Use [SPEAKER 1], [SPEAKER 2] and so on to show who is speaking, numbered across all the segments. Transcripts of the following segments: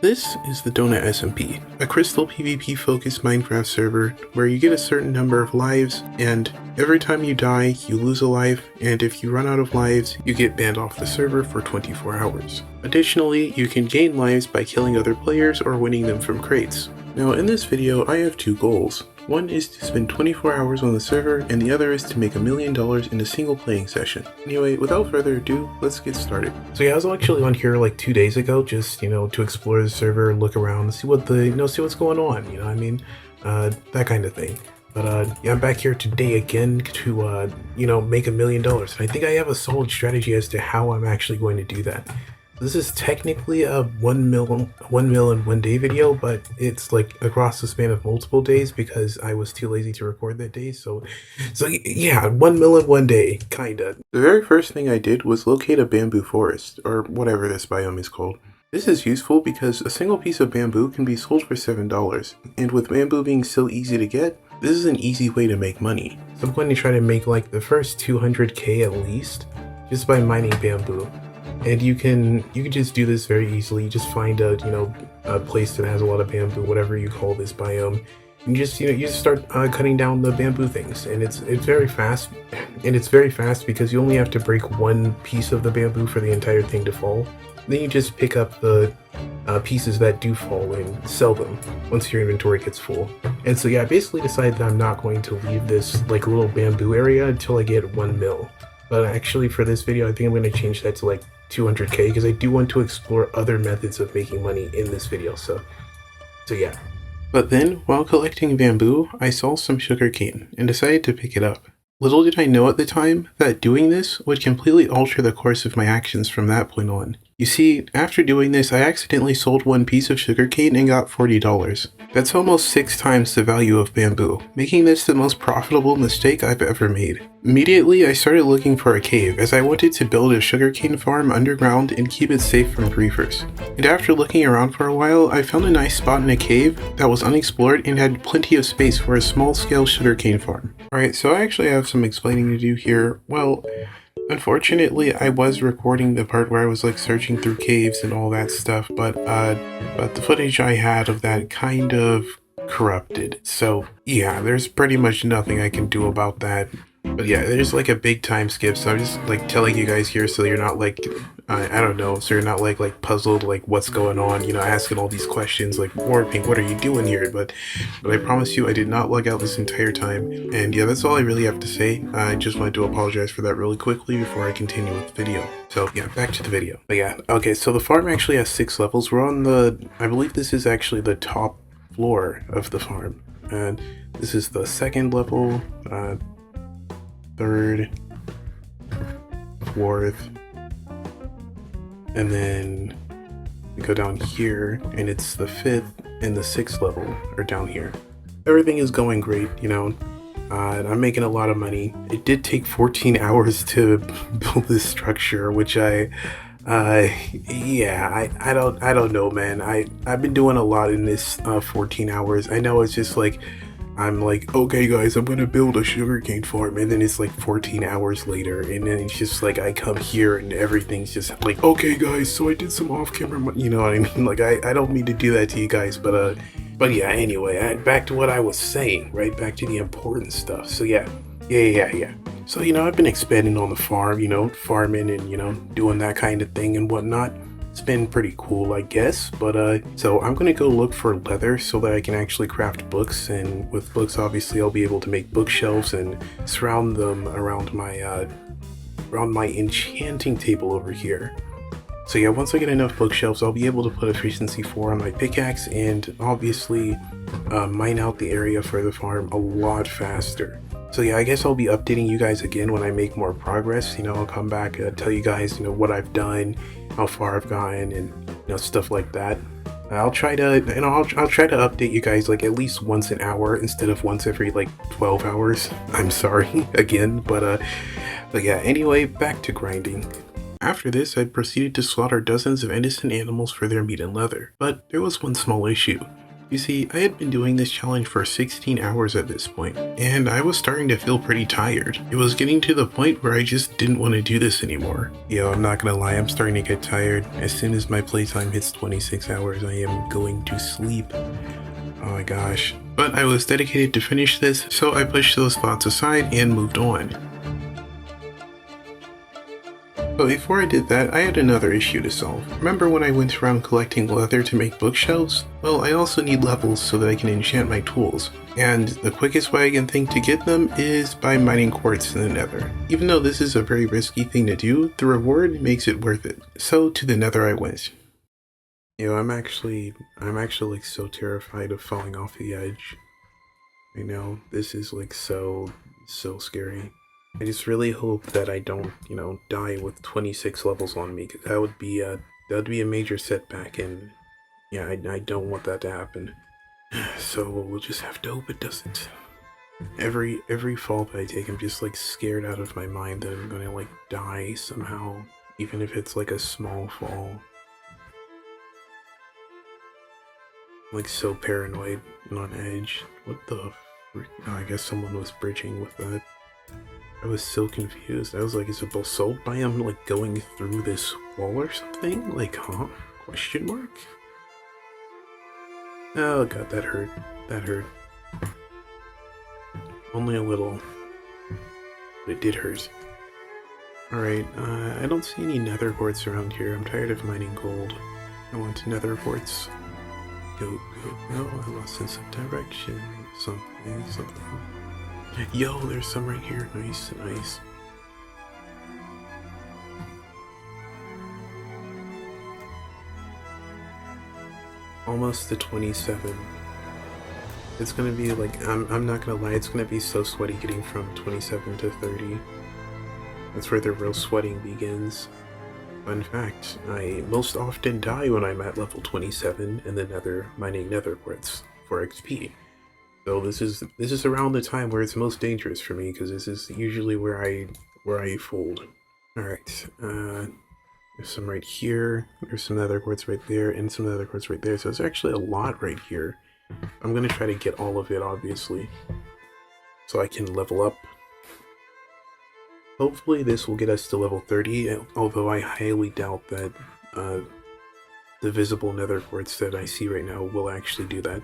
[SPEAKER 1] This is the Donut SMP, a crystal PvP focused Minecraft server where you get a certain number of lives, and every time you die, you lose a life, and if you run out of lives, you get banned off the server for 24 hours. Additionally, you can gain lives by killing other players or winning them from crates. Now in this video, I have two goals. One is to spend 24 hours on the server, and the other is to make $1 million in a single playing session. Anyway, without further ado, let's get started. So yeah, I was actually on here like 2 days ago, just, to explore the server, look around, see what see what's going on, that kind of thing. But yeah, I'm back here today again to, make $1 million. And I think I have a solid strategy as to how I'm actually going to do that. This is technically a 1 mil in 1 day video, but it's like across the span of multiple days because I was too lazy to record that day. So yeah, 1 mil in 1 day, kinda. The very first thing I did was locate a bamboo forest, or whatever this biome is called. This is useful because a single piece of bamboo can be sold for $7, and with bamboo being so easy to get, this is an easy way to make money. So I'm going to try to make like the first 200k at least, just by mining bamboo. And you can just do this very easily. You just find a place that has a lot of bamboo, whatever you call this biome. And you just start cutting down the bamboo things, and it's very fast. And it's very fast because you only have to break one piece of the bamboo for the entire thing to fall. Then you just pick up the pieces that do fall and sell them once your inventory gets full. And so yeah, I basically decided that I'm not going to leave this like little bamboo area until I get 1 mil. But actually for this video, I think I'm going to change that to like 200k because I do want to explore other methods of making money in this video, so yeah. But then, while collecting bamboo, I saw some sugarcane and decided to pick it up. Little did I know at the time that doing this would completely alter the course of my actions from that point on. You see, after doing this, I accidentally sold one piece of sugarcane and got $40. That's almost 6 times the value of bamboo, making this the most profitable mistake I've ever made. Immediately, I started looking for a cave as I wanted to build a sugarcane farm underground and keep it safe from griefers. And after looking around for a while, I found a nice spot in a cave that was unexplored and had plenty of space for a small-scale sugarcane farm. Alright, so I actually have some explaining to do here. Well, unfortunately, I was recording the part where I was like searching through caves and all that stuff, but the footage I had of that kind of corrupted. So yeah, there's pretty much nothing I can do about that. But yeah, there's like a big time skip, so I'm just like telling you guys here so you're not like, I don't know, so you're not like puzzled like what's going on, asking all these questions like, Warpink, what are you doing here? But I promise you I did not log out this entire time. And yeah, that's all I really have to say. I just wanted to apologize for that really quickly before I continue with the video. So yeah, back to the video. But yeah, okay, so the farm actually has 6 levels. We're on I believe this is actually the top floor of the farm. And this is the 2nd level, 3rd, 4th, and then we go down here and it's the 5th and the 6th level are down here. Everything is going great, and I'm making a lot of money. It did take 14 hours to build this structure, which I don't know, man. I've been doing a lot in this 14 hours. I know it's just like, I'm like, okay guys, I'm gonna build a sugarcane farm, and then it's like 14 hours later, and then it's just like I come here and everything's just like, okay guys, so I did some off-camera, you know what I mean? Like I don't mean to do that to you guys, but yeah, anyway, back to what I was saying, right? Back to the important stuff. So yeah. So I've been expanding on the farm, farming and doing that kind of thing and whatnot. It's been pretty cool, I guess, but so I'm gonna go look for leather so that I can actually craft books, and with books obviously I'll be able to make bookshelves and surround them around my enchanting table over here. So yeah, once I get enough bookshelves, I'll be able to put efficiency 4 on my pickaxe and obviously mine out the area for the farm a lot faster. So yeah, I guess I'll be updating you guys again when I make more progress. I'll come back and tell you guys, what I've done, how far I've gotten, and stuff like that. I'll try to, I'll try to update you guys like at least once an hour instead of once every like 12 hours. I'm sorry again, but yeah. Anyway, back to grinding. After this, I proceeded to slaughter dozens of innocent animals for their meat and leather, but there was one small issue. You see, I had been doing this challenge for 16 hours at this point, and I was starting to feel pretty tired. It was getting to the point where I just didn't want to do this anymore. Yo, I'm not gonna lie, I'm starting to get tired. As soon as my playtime hits 26 hours, I am going to sleep. Oh my gosh. But I was dedicated to finish this, so I pushed those thoughts aside and moved on. But before I did that, I had another issue to solve. Remember when I went around collecting leather to make bookshelves? Well, I also need levels so that I can enchant my tools. And the quickest way I can think to get them is by mining quartz in the Nether. Even though this is a very risky thing to do, the reward makes it worth it. So to the Nether I went. Yo, I'm actually like so terrified of falling off the edge. I know, this is like so scary. I just really hope that I don't, die with 26 levels on me, because that would be a major setback, and yeah, I don't want that to happen. So we'll just have to hope it doesn't. Every fall that I take, I'm just like scared out of my mind that I'm gonna like die somehow, even if it's like a small fall. I'm like so paranoid and on edge. What the frick? Oh, I guess someone was bridging with that. I was so confused. I was like, is a basalt biome like going through this wall or something? Like, huh? Question mark? Oh god, that hurt. That hurt. Only a little. But it did hurt. Alright, I don't see any nether quartz around here. I'm tired of mining gold. I want nether quartz. Go. I lost sense of direction. Something. Yo, there's some right here. Nice. Almost to 27. It's gonna be like, I'm not gonna lie, it's gonna be so sweaty getting from 27 to 30. That's where the real sweating begins. Fun fact, I most often die when I'm at level 27 in the Nether, mining nether quartz for XP. So this is around the time where it's most dangerous for me, because this is usually where I fold. Alright, there's some right here, there's some nether quartz right there, and some nether quartz right there, so it's actually a lot right here. I'm gonna try to get all of it, obviously, so I can level up. Hopefully this will get us to level 30, although I highly doubt that the visible nether quartz that I see right now will actually do that.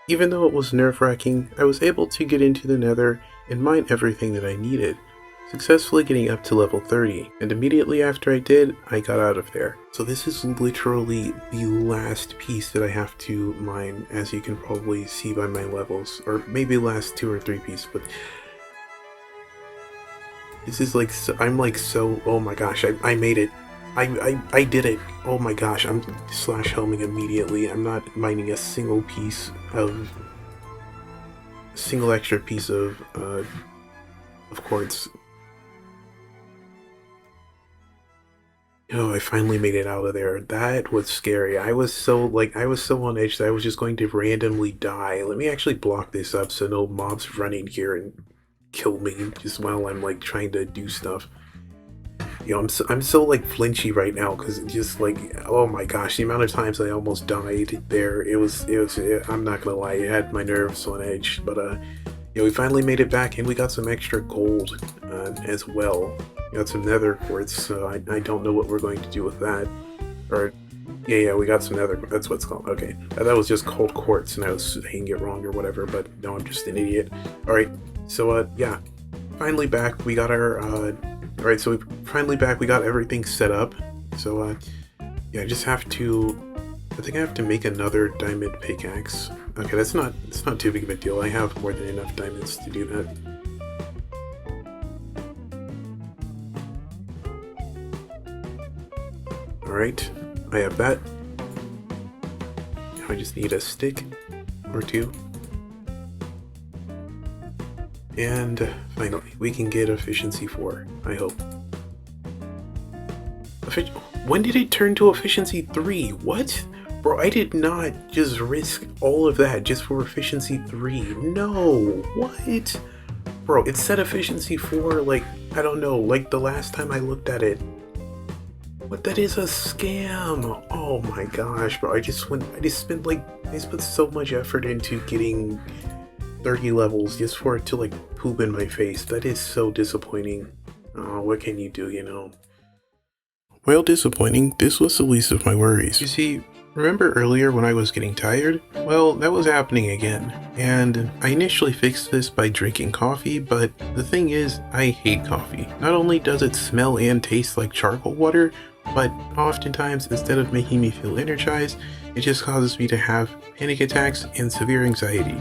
[SPEAKER 1] Even though it was nerve-wracking, I was able to get into the Nether and mine everything that I needed, successfully getting up to level 30, and immediately after I did, I got out of there. So this is literally the last piece that I have to mine, as you can probably see by my levels, or maybe last 2 or 3 pieces, but this is like, I'm like so, oh my gosh, I made it. I did it. Oh my gosh, I'm slash helming immediately. I'm not mining a single extra piece of quartz. Oh, I finally made it out of there. That was scary. I was so on edge that I was just going to randomly die. Let me actually block this up so no mobs run in here and kill me just while I'm like trying to do stuff. Yo, I'm so like flinchy right now, because just like, oh my gosh, the amount of times I almost died there, it was I'm not gonna lie, it had my nerves on edge. But we finally made it back, and we got some extra gold as well. We got some nether quartz, so I don't know what we're going to do with that. Or yeah, we got some nether, that's what it's called. Okay, that was just called quartz, and I was saying it wrong or whatever, but no, I'm just an idiot. Alright, so yeah, finally back. We got our Alright, so we're finally back. We got everything set up. So, yeah, I just have to... I think I have to make another diamond pickaxe. Okay, it's not too big of a deal. I have more than enough diamonds to do that. Alright, I have that. Now I just need a stick or 2. And finally, we can get efficiency 4, I hope. When did it turn to efficiency 3? What? Bro, I did not just risk all of that just for efficiency 3. No, what? Bro, it said efficiency 4, like, I don't know, like the last time I looked at it. But that is a scam! Oh my gosh, bro. I spent so much effort into getting 30 levels just for it to like poop in my face. That is so disappointing. Oh, what can you do, you know? While disappointing, this was the least of my worries. You see, remember earlier when I was getting tired? Well, that was happening again. And I initially fixed this by drinking coffee, but the thing is, I hate coffee. Not only does it smell and taste like charcoal water, but oftentimes, instead of making me feel energized, it just causes me to have panic attacks and severe anxiety,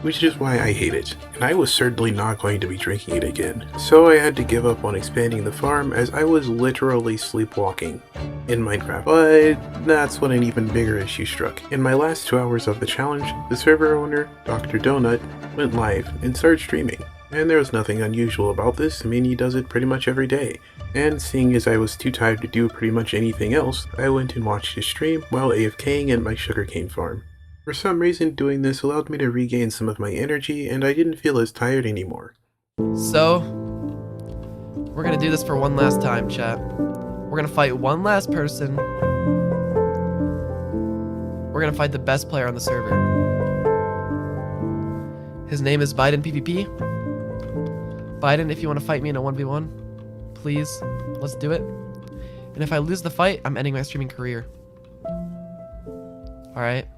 [SPEAKER 1] which is why I hate it, and I was certainly not going to be drinking it again. So I had to give up on expanding the farm as I was literally sleepwalking in Minecraft. But that's when an even bigger issue struck. In my last 2 hours of the challenge, the server owner, Dr. Donut, went live and started streaming. And there was nothing unusual about this. I mean, he does it pretty much every day. And seeing as I was too tired to do pretty much anything else, I went and watched his stream while AFKing at my sugarcane farm. For some reason, doing this allowed me to regain some of my energy, and I didn't feel as tired anymore.
[SPEAKER 2] So, we're gonna do this for one last time, chat. We're gonna fight one last person. We're gonna fight the best player on the server. His name is Biden PvP. Biden, if you want to fight me in a 1v1, please, let's do it. And if I lose the fight, I'm ending my streaming career. Alright?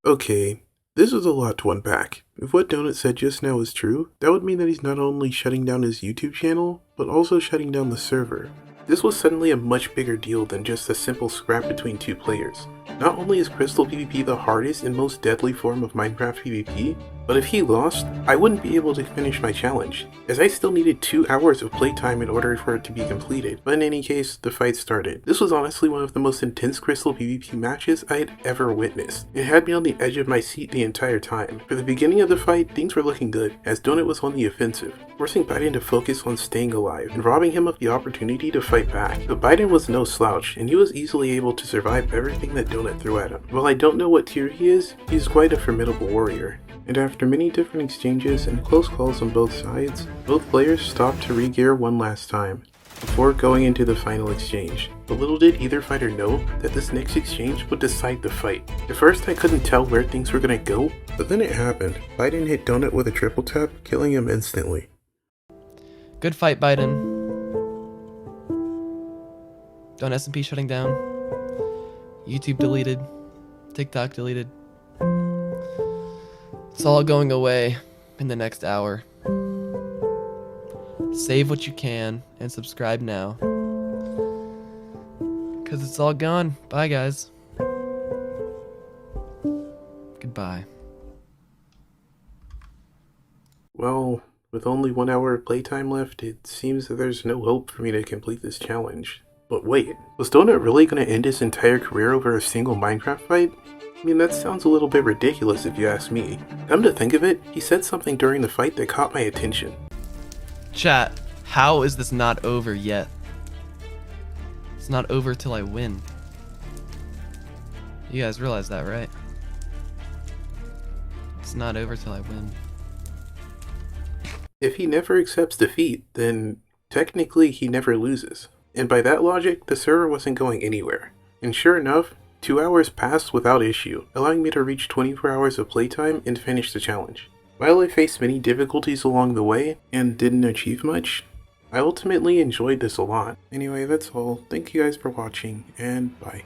[SPEAKER 1] Okay, this is a lot to unpack. If what Donut said just now is true, that would mean that he's not only shutting down his YouTube channel, but also shutting down the server. This was suddenly a much bigger deal than just a simple scrap between two players. Not only is Crystal PvP the hardest and most deadly form of Minecraft PvP, but if he lost, I wouldn't be able to finish my challenge, as I still needed 2 hours of playtime in order for it to be completed. But in any case, the fight started. This was honestly one of the most intense Crystal PvP matches I had ever witnessed. It had me on the edge of my seat the entire time. For the beginning of the fight, things were looking good, as Donut was on the offensive, forcing Biden to focus on staying alive, and robbing him of the opportunity to fight back. But Biden was no slouch, and he was easily able to survive everything that Donut threw at him. While I don't know what tier he is, he's quite a formidable warrior. And after many different exchanges and close calls on both sides, both players stopped to re-gear one last time, before going into the final exchange. But little did either fighter know that this next exchange would decide the fight. At first I couldn't tell where things were gonna go, but then it happened. Biden hit Donut with a triple tap, killing him instantly.
[SPEAKER 2] Good fight, Biden. Don't SMP shutting down. YouTube deleted. TikTok deleted. It's all going away in the next hour. Save what you can and subscribe now. Because it's all gone. Bye, guys. Goodbye.
[SPEAKER 1] Well, with only 1 hour of playtime left, it seems that there's no hope for me to complete this challenge. But wait, was Donut really going to end his entire career over a single Minecraft fight? I mean, that sounds a little bit ridiculous if you ask me. Come to think of it, he said something during the fight that caught my attention.
[SPEAKER 2] Chat, how is this not over yet? It's not over till I win. You guys realize that, right? It's not over till I win.
[SPEAKER 1] If he never accepts defeat, then technically he never loses. And by that logic, the server wasn't going anywhere. And sure enough, 2 hours passed without issue, allowing me to reach 24 hours of playtime and finish the challenge. While I faced many difficulties along the way, and didn't achieve much, I ultimately enjoyed this a lot. Anyway, that's all. Thank you guys for watching, and bye.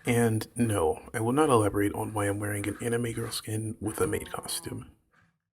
[SPEAKER 1] And no, I will not elaborate on why I'm wearing an anime girl skin with a maid costume.